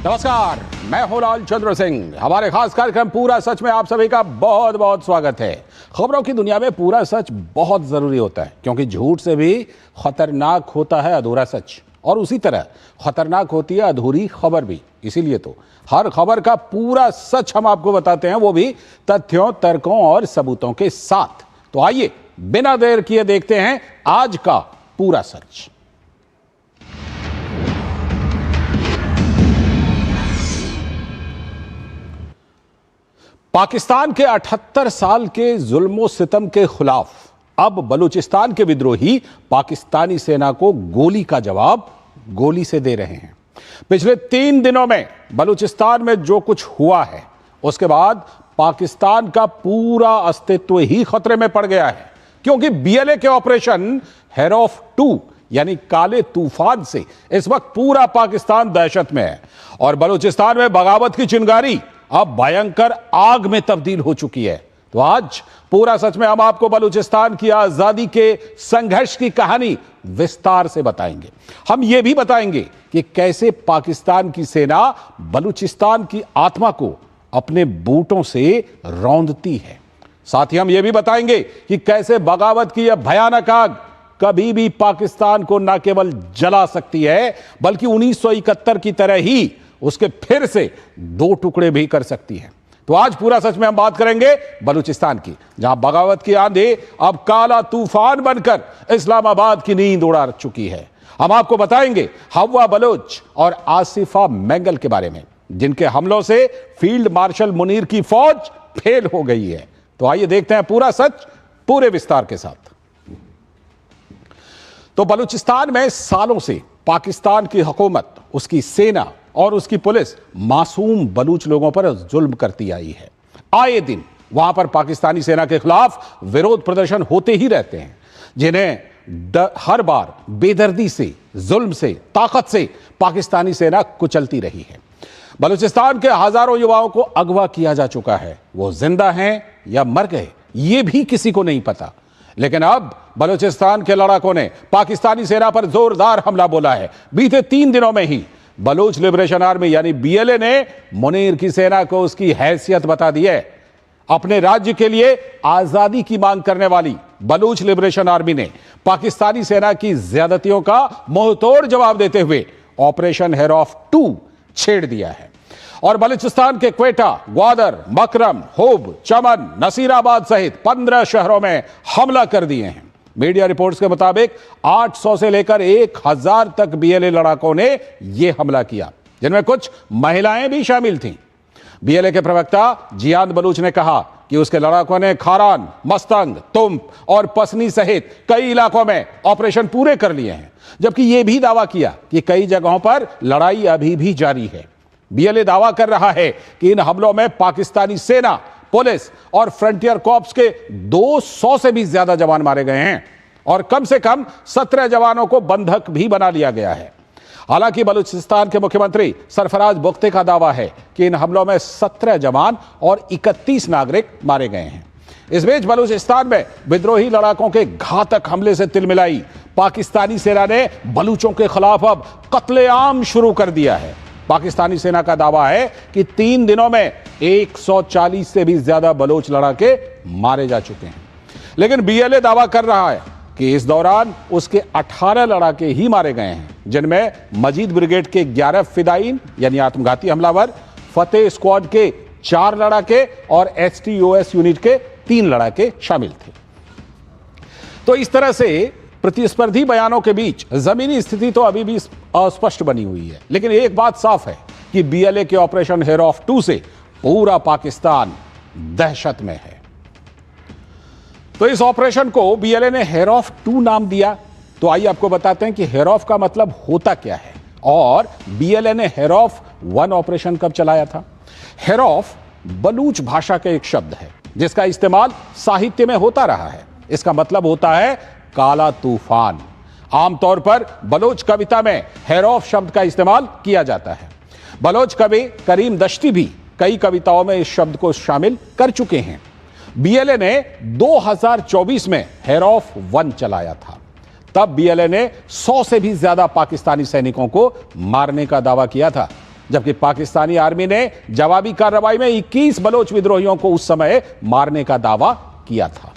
नमस्कार, मैं हूं लाल चंद्र सिंह। हमारे खास कार्यक्रम पूरा सच में आप सभी का बहुत बहुत स्वागत है। खबरों की दुनिया में पूरा सच बहुत जरूरी होता है, क्योंकि झूठ से भी खतरनाक होता है अधूरा सच, और उसी तरह खतरनाक होती है अधूरी खबर भी। इसीलिए तो हर खबर का पूरा सच हम आपको बताते हैं, वो भी तथ्यों, तर्कों और सबूतों के साथ। तो आइए बिना देर किए देखते हैं आज का पूरा सच। पाकिस्तान के 78 साल के जुल्मो सितम के खिलाफ अब बलूचिस्तान के विद्रोही पाकिस्तानी सेना को गोली का जवाब गोली से दे रहे हैं। पिछले 3 दिनों में बलूचिस्तान में जो कुछ हुआ है, उसके बाद पाकिस्तान का पूरा अस्तित्व ही खतरे में पड़ गया है, क्योंकि बीएलए के ऑपरेशन हेरौफ 2 यानी काले तूफान से इस वक्त पूरा पाकिस्तान दहशत में है, और बलूचिस्तान में बगावत की चिंगारी अब भयंकर आग में तब्दील हो चुकी है। तो आज पूरा सच में हम आपको बलूचिस्तान की आजादी के संघर्ष की कहानी विस्तार से बताएंगे। हम यह भी बताएंगे कि कैसे पाकिस्तान की सेना बलूचिस्तान की आत्मा को अपने बूटों से रौंदती है। साथ ही हम यह भी बताएंगे कि कैसे बगावत की यह भयानक आग कभी भी पाकिस्तान को न केवल जला सकती है, बल्कि 1971 की तरह ही उसके फिर से 2 टुकड़े भी कर सकती है। तो आज पूरा सच में हम बात करेंगे बलूचिस्तान की, जहां बगावत की आंधी अब काला तूफान बनकर इस्लामाबाद की नींद उड़ा चुकी है। हम आपको बताएंगे हवा बलोच और आसिफा मेंगल के बारे में, जिनके हमलों से फील्ड मार्शल मुनीर की फौज फेल हो गई है। तो आइए देखते हैं पूरा सच पूरे विस्तार के साथ। तो बलूचिस्तान में सालों से पाकिस्तान की हुकूमत, उसकी सेना और उसकी पुलिस मासूम बलूच लोगों पर जुल्म करती आई है। आए दिन वहां पर पाकिस्तानी सेना के खिलाफ विरोध प्रदर्शन होते ही रहते हैं, जिन्हें हर बार बेदर्दी से, जुल्म से, ताकत से पाकिस्तानी सेना कुचलती रही है। बलूचिस्तान के हजारों युवाओं को अगवा किया जा चुका है। वो जिंदा हैं या मर गए, ये भी किसी को नहीं पता। लेकिन अब बलूचिस्तान के लड़ाकों ने पाकिस्तानी सेना पर जोरदार हमला बोला है। बीते 3 दिनों में ही बलूच लिबरेशन आर्मी यानी बीएलए ने मुनीर की सेना को उसकी हैसियत बता दी है। अपने राज्य के लिए आजादी की मांग करने वाली बलूच लिबरेशन आर्मी ने पाकिस्तानी सेना की ज्यादतियों का मुंहतोड़ जवाब देते हुए ऑपरेशन हेरौफ 2 छेड़ दिया है, और बलूचिस्तान के क्वेटा, ग्वादर, मकरम, होब, चमन, नसीराबाद सहित 15 शहरों में हमला कर दिए हैं। मीडिया रिपोर्ट्स के मुताबिक 800 से लेकर 1000 तक बीएलए लड़ाकों ने यह हमला किया, जिनमें कुछ महिलाएं भी शामिल थीं। बीएलए के प्रवक्ता जियाद बलूच ने कहा कि उसके लड़ाकों ने खारान, मस्तंग, तुम्प और पसनी सहित कई इलाकों में ऑपरेशन पूरे कर लिए हैं, जबकि यह भी दावा किया कि कई जगहों पर लड़ाई अभी भी जारी है। बीएलए दावा कर रहा है कि इन हमलों में पाकिस्तानी सेना, पुलिस और फ्रंटियर कॉर्प्स के 200 से भी ज्यादा जवान मारे गए हैं, और कम से कम 17 जवानों को बंधक भी बना लिया गया है। हालांकि बलूचिस्तान के मुख्यमंत्री सरफराज बुख्ते का दावा है कि इन हमलों में 17 जवान और 31 नागरिक मारे गए हैं। इस बीच बलूचिस्तान में विद्रोही लड़ाकों के घातक हमले से तिलमिलाई पाकिस्तानी सेना ने बलूचों के खिलाफ अब कत्लेआम शुरू कर दिया है। पाकिस्तानी सेना का दावा है कि 3 दिनों में 140 से भी ज्यादा बलोच लड़ाके मारे जा चुके हैं। लेकिन बीएलए दावा कर रहा है कि इस दौरान उसके 18 लड़ाके ही मारे गए हैं, जिनमें मजीद ब्रिगेड के 11 फिदाइन यानी आत्मघाती हमलावर, फतेह स्क्वाड के 4 लड़ाके और एसटीओएस यूनिट के 3 लड़ाके शामिल थे। तो इस तरह से प्रतिस्पर्धी बयानों के बीच जमीनी स्थिति तो अभी भी अस्पष्ट बनी हुई है, लेकिन एक बात साफ है कि बीएलए के ऑपरेशन हेरौफ 2 से पूरा पाकिस्तान दहशत में है। तो इस ऑपरेशन को बीएलए ने हेरौफ 2 नाम दिया। तो आइए आपको बताते हैं कि हेरौफ का मतलब होता क्या है, और बीएलए ने हेरौफ 1 ऑपरेशन कब चलाया था। हेरौफ बलूच भाषा का एक शब्द है, जिसका इस्तेमाल साहित्य में होता रहा है। इसका मतलब होता है काला तूफान। आमतौर पर बलोच कविता में हेरौफ शब्द का इस्तेमाल किया जाता है। बलोच कवि करीम दश्ती भी कई कविताओं में इस शब्द को शामिल कर चुके हैं। बीएलए ने 2024 में हेरौफ 1 चलाया था। तब बीएलए ने 100 से भी ज्यादा पाकिस्तानी सैनिकों को मारने का दावा किया था। जबकि पाकिस्तानी आर्मी ने जवाबी कार्रवाई में 21 बलोच विद्रोहियों को उस समय मारने का दावा किया था।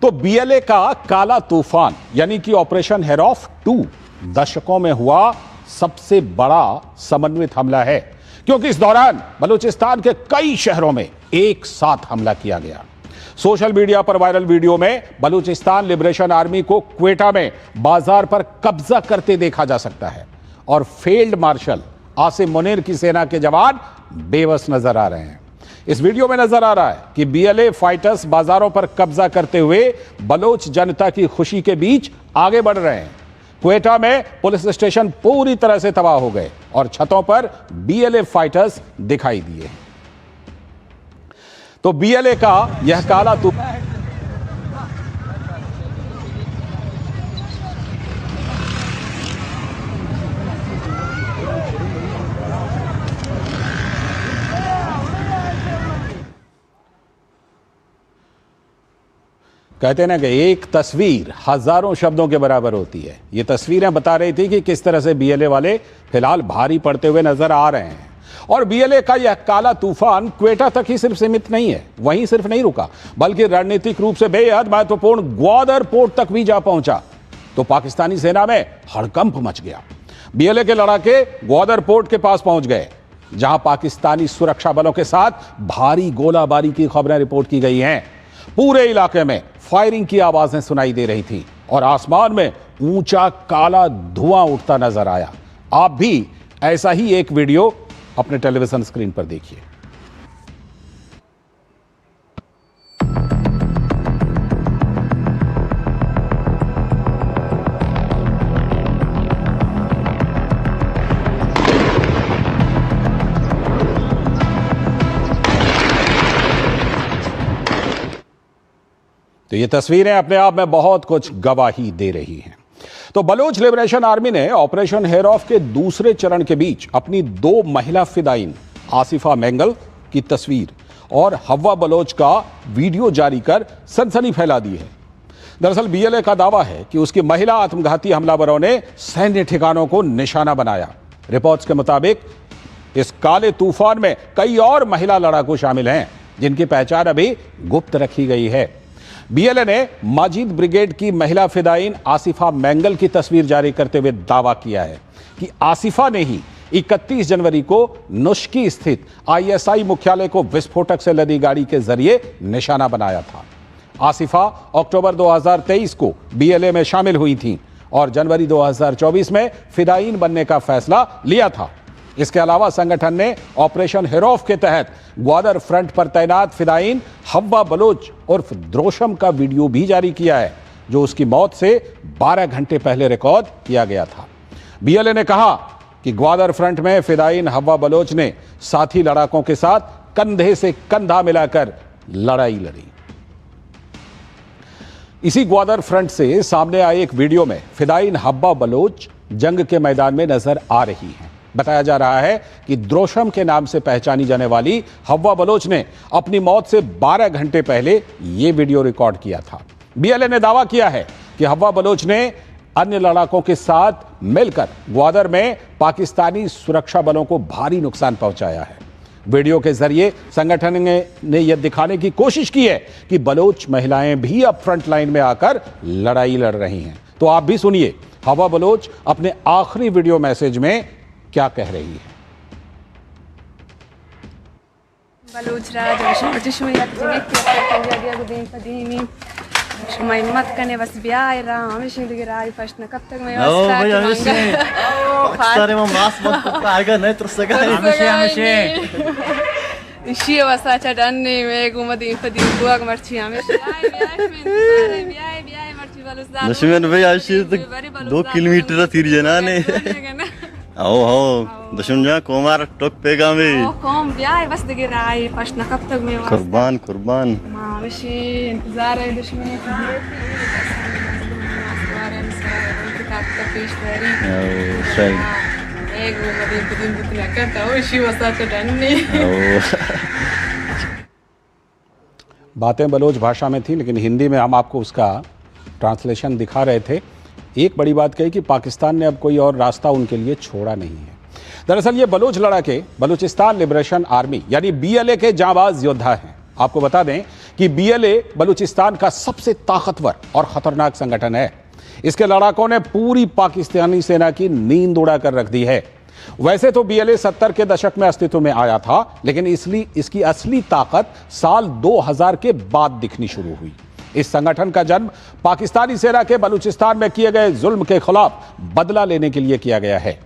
तो बीएलए का काला तूफान यानी कि ऑपरेशन हेरॉफ 2 दशकों में हुआ सबसे बड़ा समन्वित हमला है, क्योंकि इस दौरान बलूचिस्तान के कई शहरों में एक साथ हमला किया गया। सोशल मीडिया पर वायरल वीडियो में बलूचिस्तान लिबरेशन आर्मी को क्वेटा में बाजार पर कब्जा करते देखा जा सकता है और फील्ड मार्शल आसिम मुनीर की सेना के जवान बेबस नजर आ रहे हैं। इस वीडियो में नजर आ रहा है कि बीएलए फाइटर्स बाजारों पर कब्जा करते हुए बलोच जनता की खुशी के बीच आगे बढ़ रहे हैं। क्वेटा में पुलिस स्टेशन पूरी तरह से तबाह हो गए और छतों पर बीएलए फाइटर्स दिखाई दिए। तो बीएलए का यह काला तूफान कहते हैं ना कि एक तस्वीर हजारों शब्दों के बराबर होती है। ये तस्वीरें बता रही थी कि किस तरह से बीएलए वाले फिलहाल भारी पड़ते हुए नजर आ रहे हैं। और बीएलए का यह काला तूफान क्वेटा तक ही सिर्फ सीमित नहीं है, वहीं सिर्फ नहीं रुका, बल्कि रणनीतिक रूप से बेहद महत्वपूर्ण ग्वादर पोर्ट तक भी जा पहुंचा। तो पाकिस्तानी सेना में हड़कंप मच गया। बीएलए के लड़ाके ग्वादर पोर्ट के पास पहुंच गए, जहां पाकिस्तानी सुरक्षा बलों के साथ भारी गोलाबारी की खबरें रिपोर्ट की गई हैं। पूरे इलाके में फायरिंग की आवाजें सुनाई दे रही थी और आसमान में ऊंचा काला धुआं उठता नजर आया। आप भी ऐसा ही एक वीडियो अपने टेलीविजन स्क्रीन पर देखिए। तो ये तस्वीरें अपने आप में बहुत कुछ गवाही दे रही हैं। तो बलोच लिबरेशन आर्मी ने ऑपरेशन हेरॉफ के दूसरे चरण के बीच अपनी 2 महिला फिदाइन आसिफा मेंगल की तस्वीर और हव्वा बलोच का वीडियो जारी कर सनसनी फैला दी है। दरअसल बीएलए का दावा है कि उसकी महिला आत्मघाती हमलावरों ने सैन्य ठिकानों को निशाना बनाया। रिपोर्ट्स के मुताबिक इस काले तूफान में कई और महिला लड़ाकू शामिल हैं, जिनकी पहचान अभी गुप्त रखी गई है। बीएलए ने माजिद ब्रिगेड की महिला फिदाइन आसिफा मेंगल की तस्वीर जारी करते हुए दावा किया है कि आसिफा ने ही 31 जनवरी को नुश्की स्थित आईएसआई मुख्यालय को विस्फोटक से लदी गाड़ी के जरिए निशाना बनाया था। आसिफा अक्टूबर 2023 को बीएलए में शामिल हुई थी और जनवरी 2024 में फिदाइन बनने का फैसला लिया था। इसके अलावा संगठन ने ऑपरेशन हेरॉफ के तहत ग्वादर फ्रंट पर तैनात फिदाइन हव्वा बलोच उर्फ द्रोशम का वीडियो भी जारी किया है, जो उसकी मौत से 12 घंटे पहले रिकॉर्ड किया गया था। बीएलए ने कहा कि ग्वादर फ्रंट में फिदाइन हव्वा बलोच ने साथी लड़ाकों के साथ कंधे से कंधा मिलाकर लड़ाई लड़ी। इसी ग्वादर फ्रंट से सामने आए एक वीडियो में फिदाइन हव्वा बलोच जंग के मैदान में नजर आ रही हैं। बताया जा रहा है कि द्रोशम के नाम से पहचानी जाने वाली हव्वा बलोच ने अपनी मौत से 12 घंटे पहले यह वीडियो रिकॉर्ड किया था। बीएलए ने दावा किया है कि हव्वा बलोच ने अन्य लड़ाकों के साथ मिलकर ग्वादर में पाकिस्तानी सुरक्षा बलों को भारी नुकसान पहुंचाया है। वीडियो के जरिए संगठन ने यह दिखाने की कोशिश की है कि बलोच महिलाएं भी अब फ्रंट लाइन में आकर लड़ाई लड़ रही हैं। तो आप भी सुनिए हव्वा बलोच अपने आखिरी वीडियो मैसेज में क्या कह रही है। दो किलोमीटर थी जनाने आओ दुश्मन जा कोमार टोक पेगा में कौम ब्याह बस दगे राई फशना कब तक में कुर्बान कुर्बान मां वशी इंतजार है दुश्मन बातें बलोच भाषा में थी, लेकिन हिंदी में हम आपको उसका ट्रांसलेशन दिखा रहे थे। एक बड़ी बात कही कि पाकिस्तान ने अब कोई और रास्ता उनके लिए छोड़ा नहीं है। दरअसल ये बलोच लड़ाके बलूचिस्तान लिबरेशन आर्मी यानी बीएलए के जांबाज योद्धा हैं। आपको बता दें कि बीएलए बलूचिस्तान का सबसे ताकतवर और खतरनाक संगठन है। इसके लड़ाकों ने पूरी पाकिस्तानी सेना की नींद उड़ा कर रख दी है। वैसे तो बीएलए 70 के दशक में अस्तित्व में आया था, लेकिन इसलिए इसकी असली ताकत साल 2000 के बाद दिखनी शुरू हुई। इस संगठन का जन्म पाकिस्तानी सेना के बलूचिस्तान में किए गए जुल्म के खिलाफ बदला लेने के लिए किया गया है।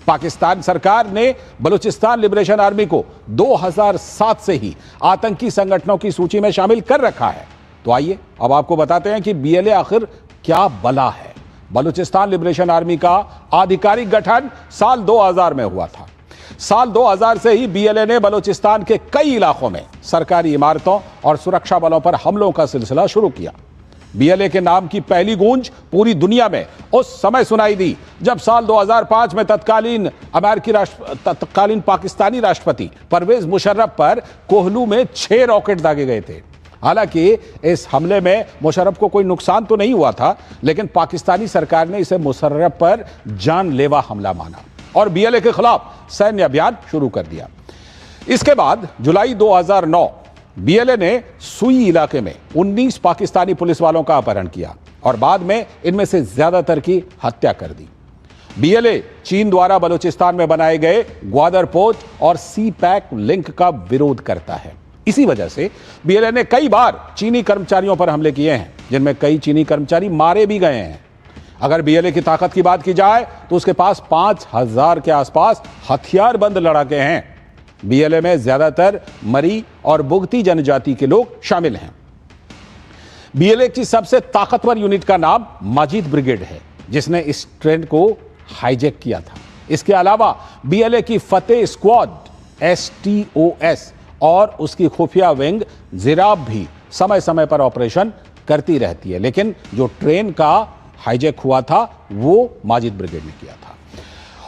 पाकिस्तान सरकार ने बलूचिस्तान लिबरेशन आर्मी को 2007 से ही आतंकी संगठनों की सूची में शामिल कर रखा है। तो आइए अब आपको बताते हैं कि बीएलए आखिर क्या बला है। बलूचिस्तान लिबरेशन आर्मी का आधिकारिक गठन साल 2000 में हुआ था। साल 2000 से ही बीएलए ने बलूचिस्तान के कई इलाकों में सरकारी इमारतों और सुरक्षा बलों पर हमलों का सिलसिला शुरू किया। बीएलए के नाम की पहली गूंज पूरी दुनिया में उस समय सुनाई दी जब साल 2005 में तत्कालीन पाकिस्तानी राष्ट्रपति परवेज मुशर्रफ पर कोहलू में 6 रॉकेट दागे गए थे। हालांकि इस हमले में मुशर्रफ को कोई नुकसान तो नहीं हुआ था, लेकिन पाकिस्तानी सरकार ने इसे मुशर्रफ पर जानलेवा हमला माना और बीएलए के खिलाफ सैन्य अभियान शुरू कर दिया। इसके बाद जुलाई 2009 बीएलए ने सुई इलाके में 19 पाकिस्तानी पुलिस वालों का अपहरण किया और बाद में इनमें से ज्यादातर की हत्या कर दी। बीएलए चीन द्वारा बलूचिस्तान में बनाए गए ग्वादर पोर्ट और सी पैक लिंक का विरोध करता है। इसी वजह से बीएलए ने कई बार चीनी कर्मचारियों पर हमले किए हैं, जिनमें कई चीनी कर्मचारी मारे भी गए हैं। अगर बीएलए की ताकत की बात की जाए तो उसके पास 5000 के आसपास हथियारबंद लड़ाके हैं। बीएलए में ज्यादातर मरी और बुगती जनजाति के लोग शामिल हैं। बीएलए की सबसे ताकतवर यूनिट का नाम माजिद ब्रिगेड है, जिसने इस ट्रेंड को हाईजैक किया था। इसके अलावा बीएलए की फतेह स्क्वाड STOS और उसकी खुफिया विंग जिराब भी समय समय पर ऑपरेशन करती रहती है, लेकिन जो ट्रेन का हाईजैक हुआ था वो माजिद ब्रिगेड ने किया था।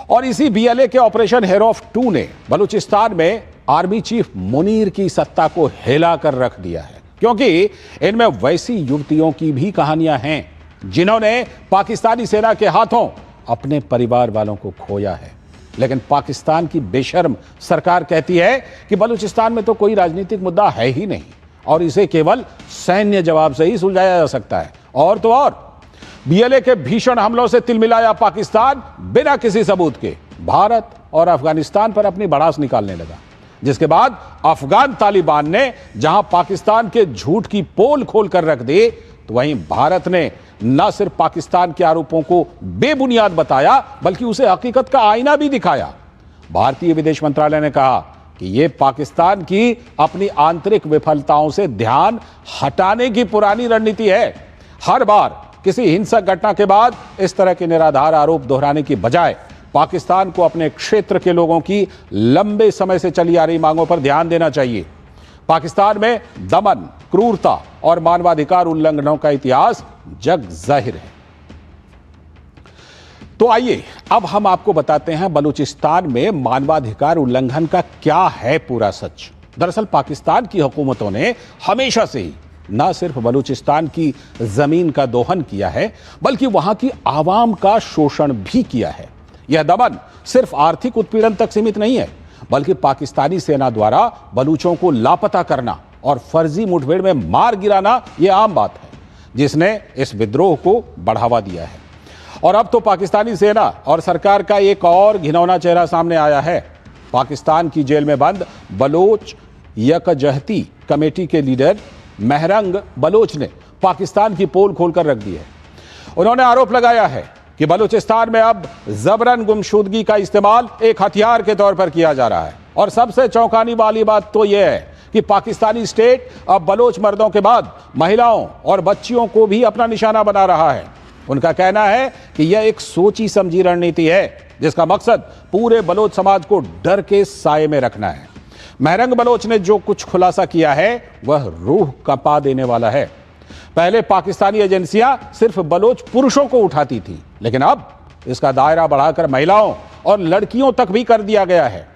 और इसी बीएलए के ऑपरेशन हेरोफ 2 ने बलूचिस्तान में आर्मी चीफ मुनीर की सत्ता को हिला कर रख दिया है, क्योंकि इनमें वैसी युवतियों की भी कहानियां हैं जिन्होंने पाकिस्तानी सेना के हाथों अपने परिवार वालों को खोया है। लेकिन पाकिस्तान की बेशर्म सरकार कहती है कि बलूचिस्तान में तो कोई राजनीतिक मुद्दा है ही नहीं और इसे केवल सैन्य जवाब से ही सुलझाया जा सकता है। और तो और बीएलए के भीषण हमलों से तिलमिलाया पाकिस्तान बिना किसी सबूत के भारत और अफगानिस्तान पर अपनी भड़ास निकालने लगा, जिसके बाद अफगान तालिबान ने जहां पाकिस्तान के झूठ की पोल खोल कर रख दी, तो वहीं भारत ने न सिर्फ पाकिस्तान के आरोपों को बेबुनियाद बताया, बल्कि उसे हकीकत का आईना भी दिखाया। भारतीय विदेश मंत्रालय ने कहा कि यह पाकिस्तान की अपनी आंतरिक विफलताओं से ध्यान हटाने की पुरानी रणनीति है। हर बार किसी हिंसक घटना के बाद इस तरह के निराधार आरोप दोहराने की बजाय पाकिस्तान को अपने क्षेत्र के लोगों की लंबे समय से चली आ रही मांगों पर ध्यान देना चाहिए। पाकिस्तान में दमन, क्रूरता और मानवाधिकार उल्लंघनों का इतिहास जग जाहिर है। तो आइए अब हम आपको बताते हैं बलूचिस्तान में मानवाधिकार उल्लंघन का क्या है पूरा सच। दरअसल पाकिस्तान की हुकूमतों ने हमेशा से ही न सिर्फ बलूचिस्तान की जमीन का दोहन किया है, बल्कि वहां की आवाम का शोषण भी किया है। यह दमन सिर्फ आर्थिक उत्पीड़न तक सीमित नहीं है, बल्कि पाकिस्तानी सेना द्वारा बलूचों को लापता करना और फर्जी मुठभेड़ में मार गिराना यह आम बात है, जिसने इस विद्रोह को बढ़ावा दिया है। और अब तो पाकिस्तानी सेना और सरकार का एक और घिनौना चेहरा सामने आया है। पाकिस्तान की जेल में बंद बलोच यकजहती कमेटी के लीडर महरंग बलोच ने पाकिस्तान की पोल खोलकर रख दी है। उन्होंने आरोप लगाया है कि बलूचिस्तान में अब जबरन गुमशुदगी का इस्तेमाल एक हथियार के तौर पर किया जा रहा है। और सबसे चौंकाने वाली बात तो यह है कि पाकिस्तानी स्टेट अब बलोच मर्दों के बाद महिलाओं और बच्चियों को भी अपना निशाना बना रहा है। उनका कहना है कि यह एक सोची समझी रणनीति है, जिसका मकसद पूरे बलोच समाज को डर के साए में रखना है। महरंग बलोच ने जो कुछ खुलासा किया है वह रूह कंपा देने वाला है। पहले पाकिस्तानी एजेंसियां सिर्फ बलोच पुरुषों को उठाती थी, लेकिन अब इसका दायरा बढ़ाकर महिलाओं और लड़कियों तक भी कर दिया गया है।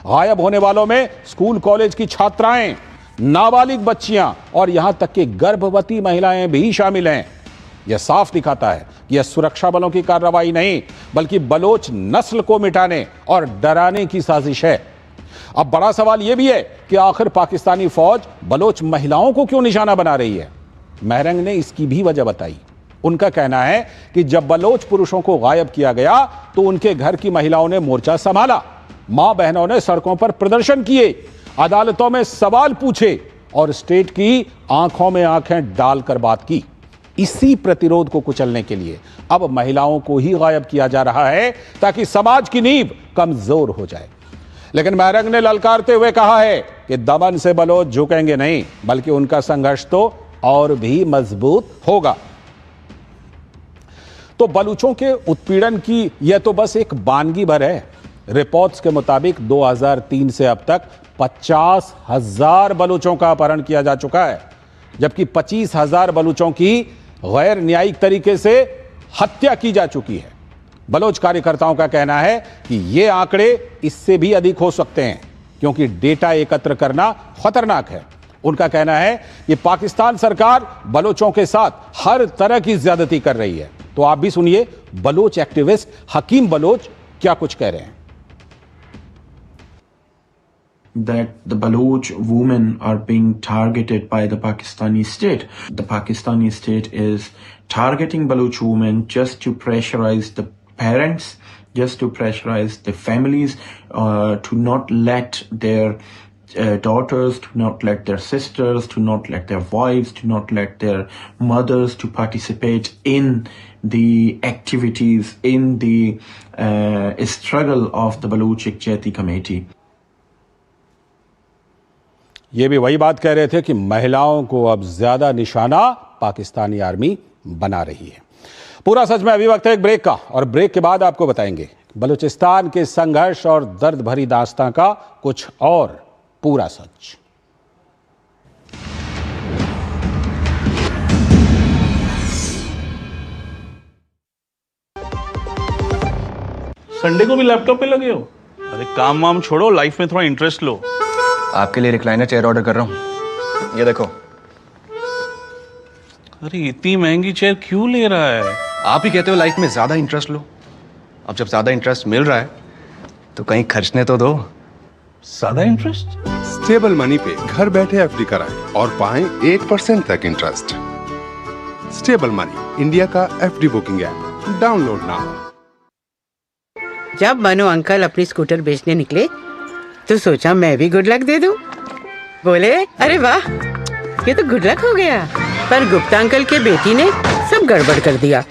गायब होने वालों में स्कूल कॉलेज की छात्राएं, नाबालिग बच्चियां और यहां तक कि गर्भवती महिलाएं भी शामिल हैं। यह साफ दिखाता है कि यह सुरक्षा बलों की कार्रवाई नहीं बल्कि बलोच नस्ल को मिटाने और डराने की साजिश है। अब बड़ा सवाल यह भी है कि आखिर पाकिस्तानी फौज बलोच महिलाओं को क्यों निशाना बना रही है। महरंग ने इसकी भी वजह बताई। उनका कहना है कि जब बलोच पुरुषों को गायब किया गया तो उनके घर की महिलाओं ने मोर्चा संभाला, मां बहनों ने सड़कों पर प्रदर्शन किए, अदालतों में सवाल पूछे और स्टेट की आंखों में आंखें डालकर बात की। इसी प्रतिरोध को कुचलने के लिए अब महिलाओं को ही गायब किया जा रहा है ताकि समाज की नींव कमजोर हो जाए। लेकिन महरंग ने ललकारते हुए कहा है कि दमन से बलोच झुकेंगे नहीं बल्कि उनका संघर्ष तो और भी मजबूत होगा। तो बलूचों के उत्पीड़न की यह तो बस एक बानगी भर है। रिपोर्ट्स के मुताबिक 2003 से अब तक 50,000 बलूचों का अपहरण किया जा चुका है, जबकि 25,000 बलूचों की गैर न्यायिक तरीके से हत्या की जा चुकी है। बलोच कार्यकर्ताओं का कहना है कि ये आंकड़े इससे भी अधिक हो सकते हैं क्योंकि डेटा एकत्र करना खतरनाक है। उनका कहना है कि पाकिस्तान सरकार बलोचों के साथ हर तरह की ज्यादती कर रही है। तो आप भी सुनिए बलोच एक्टिविस्ट हकीम बलोच क्या कुछ कह रहे हैं। That the Baloch women are being targeted by the Pakistani state. The Pakistani state is targeting Baloch women just to pressurize the parents, just to pressurize the families, to not let their daughters, to not let their sisters, to not let their wives, to not let their mothers to participate in the activities, in the struggle of the Baloch Ikhtiyaati Committee. ये भी वही बात कह रहे थे कि महिलाओं को अब ज्यादा निशाना पाकिस्तानी आर्मी बना रही है। पूरा सच में अभी वक्त है एक ब्रेक का, और ब्रेक के बाद आपको बताएंगे बलूचिस्तान के संघर्ष और दर्द भरी दास्तां का कुछ और पूरा सच। संडे को भी लैपटॉप पे लगे हो? अरे काम वाम छोड़ो, लाइफ में थोड़ा इंटरेस्ट लो। आपके लिए रिक्लाइनर चेयर ऑर्डर कर रहा हूँ, ये देखो। अरे इतनी महंगी चेयर क्यों ले रहा है? आप ही कहते हो लाइफ में ज्यादा इंटरेस्ट लो। अब जब ज्यादा इंटरेस्ट मिल रहा है तो कहीं खर्चने तो दो। ज्यादा इंटरेस्ट? स्टेबल मनी पे घर बैठे एफडी कराएं और पाएं 8% तक इंटरेस्ट। स्टेबल मनी, इंडिया का FD booking app, download now. जब मनु अंकल अपनी स्कूटर बेचने निकले तो सोचा मैं भी गुड लक दे दूं। बोले अरे वाह ये तो गुड लक हो गया, पर गुप्ता अंकल के बेटी ने सब गड़बड़ कर दिया।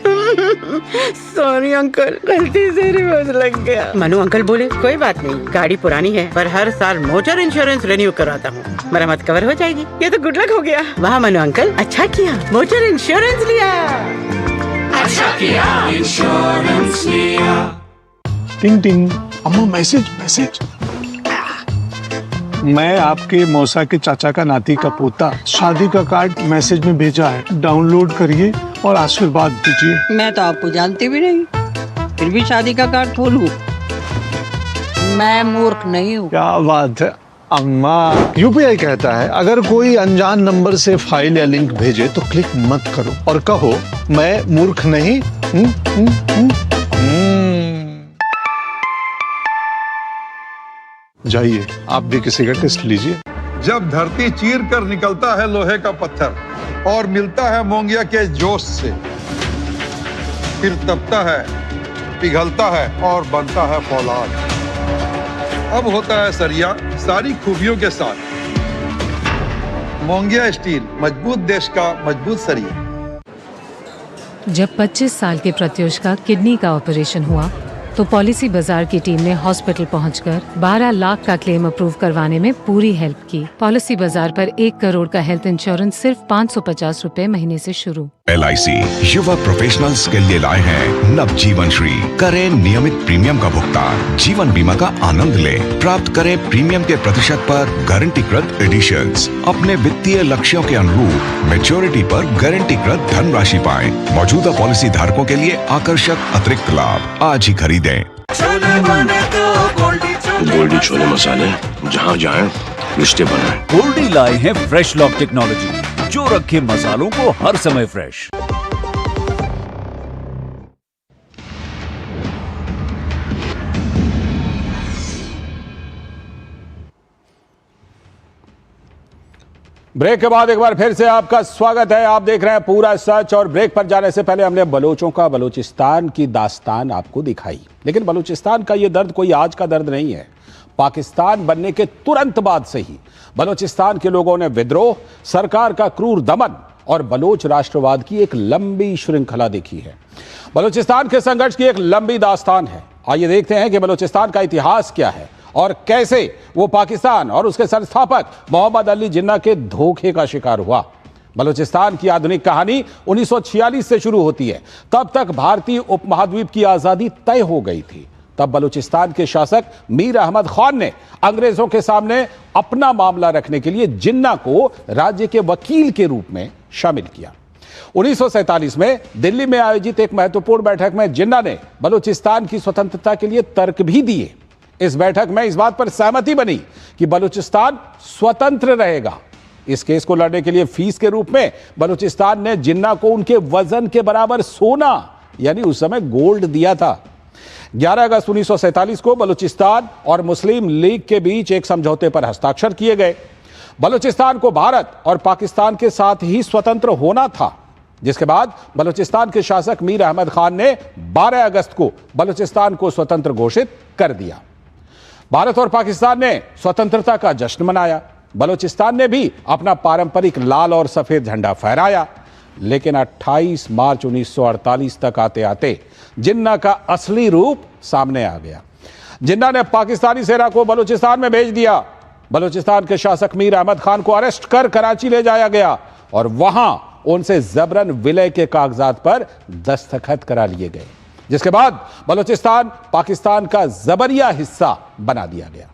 सॉरी अंकल, गलती से रिवर्स लग गया। मनु अंकल बोले कोई बात नहीं, गाड़ी पुरानी है पर हर साल मोटर इंश्योरेंस रिन्यू करवाता हूँ, मरम्मत कवर हो जाएगी। ये तो गुड लक हो गया। वाह मनु अंकल, अच्छा किया मोटर इंश्योरेंस लिया। अच्छा किया इंश्योरेंस लिया। टिंग टिंग, अम्मा मैसेज। मैं आपके मौसा के चाचा का नाती का पोता, शादी का कार्ड मैसेज में भेजा है, डाउनलोड करिए और आशीर्वाद दीजिए। मैं तो आपको जानती भी नहीं, फिर भी शादी का कार्ड खोलूं? मैं मूर्ख नहीं हूँ। क्या बात है अम्मा। यूपीआई कहता है अगर कोई अनजान नंबर से फाइल या लिंक भेजे तो क्लिक मत करो और कहो मैं मूर्ख नहीं। जाइए आप भी किसी का टेस्ट लीजिए। जब धरती चीर कर निकलता है लोहे का पत्थर और मिलता है मोंगिया के जोश से, फिर तपता है, पिघलता है और बनता है फौलाद। अब होता है सरिया सारी खूबियों के साथ। मोंगिया स्टील, मजबूत देश का मजबूत सरिया। जब 25 साल के प्रत्युष का किडनी का ऑपरेशन हुआ तो पॉलिसी बाजार की टीम ने हॉस्पिटल पहुंचकर 12 लाख का क्लेम अप्रूव करवाने में पूरी हेल्प की। पॉलिसी बाजार पर 1 करोड़ का हेल्थ इंश्योरेंस सिर्फ 550 रुपए महीने से शुरू। LIC युवा प्रोफेशनल्स के लिए लाए हैं नव जीवन श्री। करें नियमित प्रीमियम का भुगतान, जीवन बीमा का आनंद लें, प्राप्त करें प्रीमियम के प्रतिशत पर गारंटीकृत एडिशंस। अपने वित्तीय लक्ष्यों के अनुरूप मैच्योरिटी पर गारंटीकृत धनराशि पाएं। मौजूदा पॉलिसी धारकों के लिए आकर्षक अतिरिक्त लाभ आज ही खरीदें। गोल्डी छोले मसाले, जहाँ जाएं रिश्ते बनाएं। गोल्डी लाए हैं फ्रेश लॉक टेक्नोलॉजी जो रखे मसालों को हर समय फ्रेश। ब्रेक के बाद एक बार फिर से आपका स्वागत है। आप देख रहे हैं पूरा सच। और ब्रेक पर जाने से पहले हमने बलोचों का बलूचिस्तान की दास्तान आपको दिखाई, लेकिन बलूचिस्तान का यह दर्द कोई आज का दर्द नहीं है। पाकिस्तान बनने के तुरंत बाद से ही बलूचिस्तान के लोगों ने विद्रोह, सरकार का क्रूर दमन और बलोच राष्ट्रवाद की एक लंबी श्रृंखला देखी है। बलूचिस्तान के संघर्ष की एक लंबी दास्तान है। आइए देखते हैं कि बलूचिस्तान का इतिहास क्या है और कैसे वो पाकिस्तान और उसके संस्थापक मोहम्मद अली जिन्ना के धोखे का शिकार हुआ। बलूचिस्तान की आधुनिक कहानी 1946 से शुरू होती है। तब तक भारतीय उपमहाद्वीप की आजादी तय हो गई थी। तब बलूचिस्तान के शासक मीर अहमद खान ने अंग्रेजों के सामने अपना मामला रखने के लिए जिन्ना को राज्य के वकील के रूप में शामिल किया। 1947 में दिल्ली में आयोजित एक महत्वपूर्ण बैठक में जिन्ना ने बलूचिस्तान की स्वतंत्रता के लिए तर्क भी दिए। इस बैठक में इस बात पर सहमति बनी कि बलूचिस्तान स्वतंत्र रहेगा। इस केस को लड़ने के लिए फीस के रूप में बलूचिस्तान ने जिन्ना को उनके वजन के बराबर सोना यानी उस समय गोल्ड दिया था। 11 अगस्त 1947 को बलूचिस्तान और मुस्लिम लीग के बीच एक समझौते पर हस्ताक्षर किए गए। बलूचिस्तान को भारत और पाकिस्तान के साथ ही स्वतंत्र होना था, जिसके बाद बलूचिस्तान के शासक मीर अहमद खान ने 12 अगस्त को बलूचिस्तान को स्वतंत्र घोषित कर दिया। भारत और पाकिस्तान ने स्वतंत्रता का जश्न मनाया। बलूचिस्तान ने भी अपना पारंपरिक लाल और सफेद झंडा फहराया। लेकिन 28 मार्च 1948 तक आते आते जिन्ना का असली रूप सामने आ गया। जिन्ना ने पाकिस्तानी सेना को बलूचिस्तान में भेज दिया। बलूचिस्तान के शासक मीर अहमद खान को अरेस्ट कर कराची ले जाया गया और वहां उनसे जबरन विलय के कागजात पर दस्तखत करा लिए गए, जिसके बाद बलूचिस्तान पाकिस्तान का जबरिया हिस्सा बना दिया गया।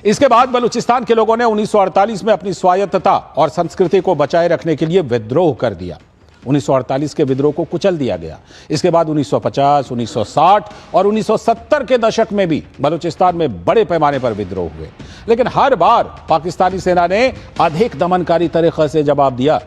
इसके बाद बलूचिस्तान के लोगों ने 1948 में अपनी स्वायत्तता और संस्कृति को बचाए रखने के लिए विद्रोह कर दिया। 1948 के विद्रोह को कुचल दिया गया। इसके बाद 1950, 1960 और 1970 के दशक में भी बलूचिस्तान में बड़े पैमाने पर विद्रोह हुए, लेकिन हर बार पाकिस्तानी सेना ने अधिक दमनकारी तरीके से जवाब दिया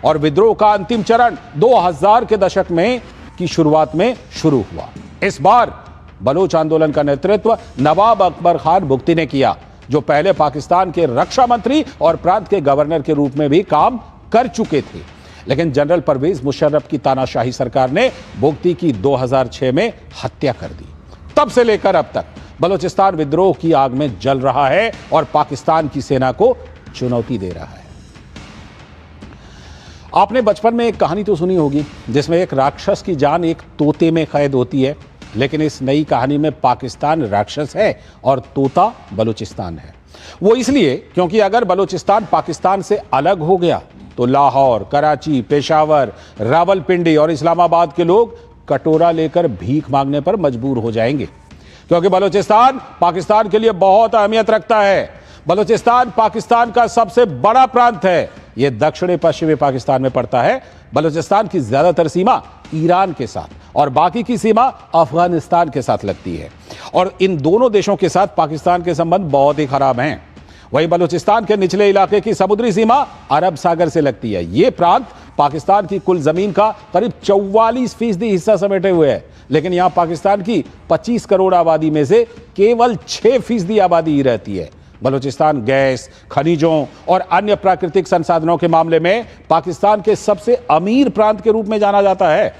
और विद्रोह का अंतिम चरण 2000 के दशक में की शुरुआत में शुरू हुआ। इस बार बलूच आंदोलन का नेतृत्व नवाब अकबर खान बुख्ती ने किया, जो पहले पाकिस्तान के रक्षा मंत्री और प्रांत के गवर्नर के रूप में भी काम कर चुके थे। लेकिन जनरल परवेज मुशर्रफ की तानाशाही सरकार ने बुख्ती की 2006 में हत्या कर दी। तब से लेकर अब तक बलूचिस्तान विद्रोह की आग में जल रहा है और पाकिस्तान की सेना को चुनौती दे रहा है। आपने बचपन में एक कहानी तो सुनी होगी जिसमें एक राक्षस की जान एक तोते में कैद होती है, लेकिन इस नई कहानी में पाकिस्तान राक्षस है और तोता बलूचिस्तान है। वो इसलिए क्योंकि अगर बलूचिस्तान पाकिस्तान से अलग हो गया तो लाहौर, कराची, पेशावर, रावलपिंडी और इस्लामाबाद के लोग कटोरा लेकर भीख मांगने पर मजबूर हो जाएंगे, क्योंकि बलूचिस्तान पाकिस्तान के लिए बहुत अहमियत रखता है। बलूचिस्तान पाकिस्तान का सबसे बड़ा प्रांत है। यह दक्षिणी पश्चिमी पाकिस्तान में पड़ता है। बलूचिस्तान की ज्यादातर सीमा ईरान के साथ और बाकी की सीमा अफगानिस्तान के साथ लगती है और इन दोनों देशों के साथ पाकिस्तान के संबंध बहुत ही खराब हैं। वहीं बलूचिस्तान के निचले इलाके की समुद्री सीमा अरब सागर से लगती है। यह प्रांत पाकिस्तान की कुल जमीन का करीब 44% हिस्सा समेटे हुए है, लेकिन यहां पाकिस्तान की 25 करोड़ आबादी में से केवल 6% आबादी ही रहती है। बलूचिस्तान गैस, खनिजों और अन्य प्राकृतिक संसाधनों के मामले में पाकिस्तान के सबसे अमीर प्रांत के रूप में जाना जाता है।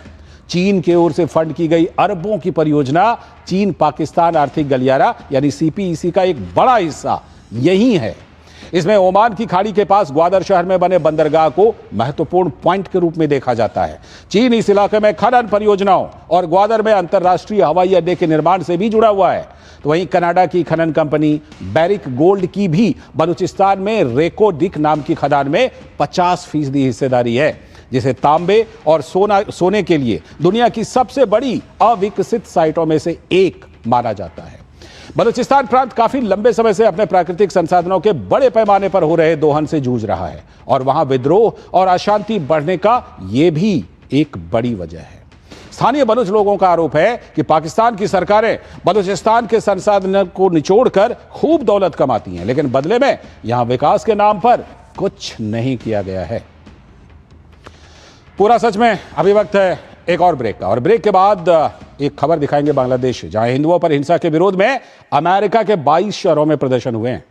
चीन की ओर से फंड की गई अरबों की परियोजना चीन पाकिस्तान आर्थिक गलियारा यानी सीपीईसी का एक बड़ा हिस्सा यही है। इसमें ओमान की खाड़ी के पास ग्वादर शहर में बने बंदरगाह को महत्वपूर्ण पॉइंट के रूप में देखा जाता है। चीन इस इलाके में खनन परियोजनाओं और ग्वादर में अंतर्राष्ट्रीय हवाई अड्डे के निर्माण से भी जुड़ा हुआ है। तो वहीं कनाडा की खनन कंपनी बैरिक गोल्ड की भी बलूचिस्तान में रेकोडिक नाम की खदान में 50% हिस्सेदारी है, जिसे तांबे और सोने के लिए दुनिया की सबसे बड़ी अविकसित साइटों में से एक माना जाता है। बलूचिस्तान प्रांत काफी लंबे समय से अपने प्राकृतिक संसाधनों के बड़े पैमाने पर हो रहे दोहन से जूझ रहा है और वहां विद्रोह और अशांति बढ़ने का यह भी एक बड़ी वजह है। स्थानीय बलूच लोगों का आरोप है कि पाकिस्तान की सरकारें बलूचिस्तान के संसाधनों को निचोड़कर खूब दौलत कमाती हैं, लेकिन बदले में यहां विकास के नाम पर कुछ नहीं किया गया है। पूरा सच में अभी वक्त है एक और ब्रेक का, और ब्रेक के बाद एक खबर दिखाएंगे बांग्लादेश, जहां हिंदुओं पर हिंसा के विरोध में अमेरिका के 22 शहरों में प्रदर्शन हुए हैं।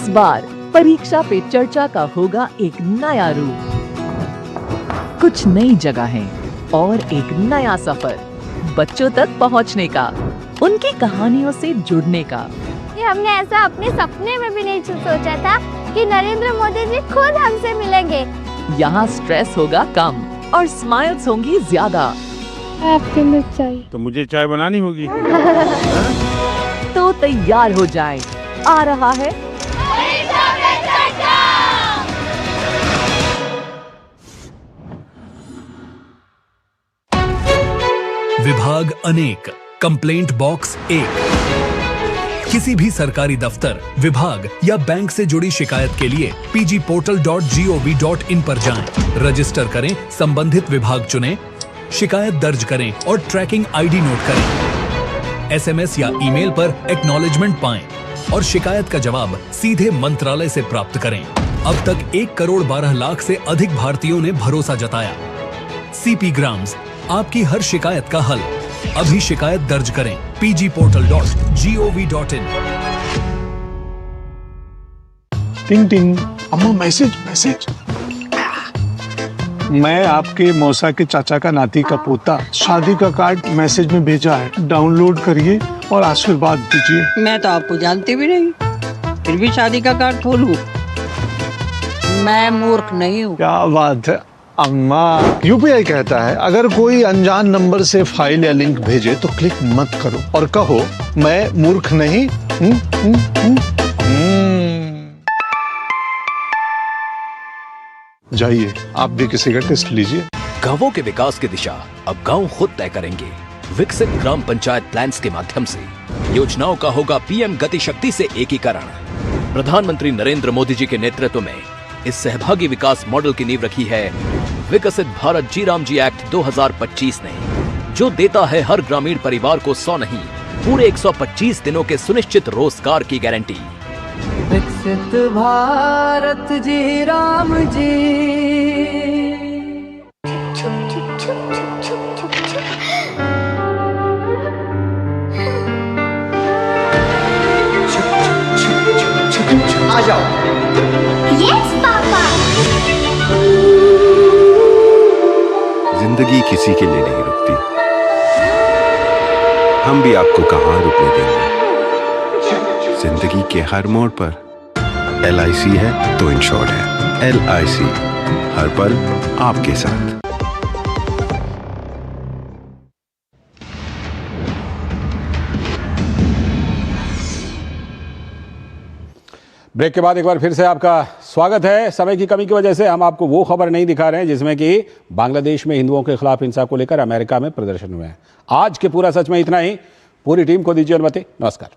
बार परीक्षा पे चर्चा का होगा एक नया रूप, कुछ नई जगहें और एक नया सफर बच्चों तक पहुंचने का, उनकी कहानियों से जुड़ने का। ये हमने ऐसा अपने सपने में भी नहीं सोचा था कि नरेंद्र मोदी जी खुद हमसे मिलेंगे। यहाँ स्ट्रेस होगा कम और स्माइल्स होंगी ज्यादा। आपके लिए चाय तो मुझे चाय बनानी होगी। तो तैयार हो जाएं, आ रहा है विभाग अनेक, कंप्लेंट बॉक्स 1। किसी भी सरकारी दफ्तर, विभाग या बैंक से जुड़ी शिकायत के लिए pgportal.gov.in पर जाएं, रजिस्टर करें, संबंधित विभाग चुनें, शिकायत दर्ज करें और ट्रैकिंग आईडी नोट करें। एसएमएस या ईमेल पर एक्नॉलेजमेंट पाएं और शिकायत का जवाब सीधे मंत्रालय से प्राप्त करें। अब तक 1 करोड़ 12 लाख से अधिक भारतीयों ने भरोसा जताया। सीपी ग्राम्स, आपकी हर शिकायत का हल। अभी शिकायत दर्ज करें pgportal.gov.in। टिंग टिंग, अम्मा मैसेज। मैं आपके मौसा के चाचा का नाती का पोता, शादी का कार्ड मैसेज में भेजा है, डाउनलोड करिए और आशीर्वाद दीजिए। मैं तो आपको जानती भी नहीं, फिर भी शादी का कार्ड खोलूं? मैं मूर्ख नहीं हूँ। क्या बात है अम्मा। यूपीआई कहता है अगर कोई अनजान नंबर से फाइल या लिंक भेजे तो क्लिक मत करो और कहो मैं मूर्ख नहीं। जाइए आप भी किसी का टेस्ट लीजिए। गांवों के विकास की दिशा अब गांव खुद तय करेंगे। विकसित ग्राम पंचायत प्लान्स के माध्यम से योजनाओं का होगा पीएम गति शक्ति से एकीकरण। प्रधानमंत्री नरेंद्र मोदी जी के नेतृत्व में इस सहभागी विकास मॉडल की नींव रखी है विकसित भारत जी राम जी एक्ट 2025 ने, जो देता है हर ग्रामीण परिवार को 100 नहीं पूरे 125 दिनों के सुनिश्चित रोजगार की गारंटी। विकसित भारत जी राम जी। आ जाओ। Yes papa. जिंदगी किसी के लिए नहीं रुकती, हम भी आपको कहां रुकने देंगे। जिंदगी के हर मोड़ पर LIC है तो इंश्योर्ड है। LIC, हर पल आपके साथ। ब्रेक के बाद एक बार फिर से आपका स्वागत है। समय की कमी की वजह से हम आपको वो खबर नहीं दिखा रहे हैं जिसमें कि बांग्लादेश में हिंदुओं के खिलाफ हिंसा को लेकर अमेरिका में प्रदर्शन हुए हैं। आज के पूरा सच में इतना ही। पूरी टीम को दीजिए अनुमति। नमस्कार।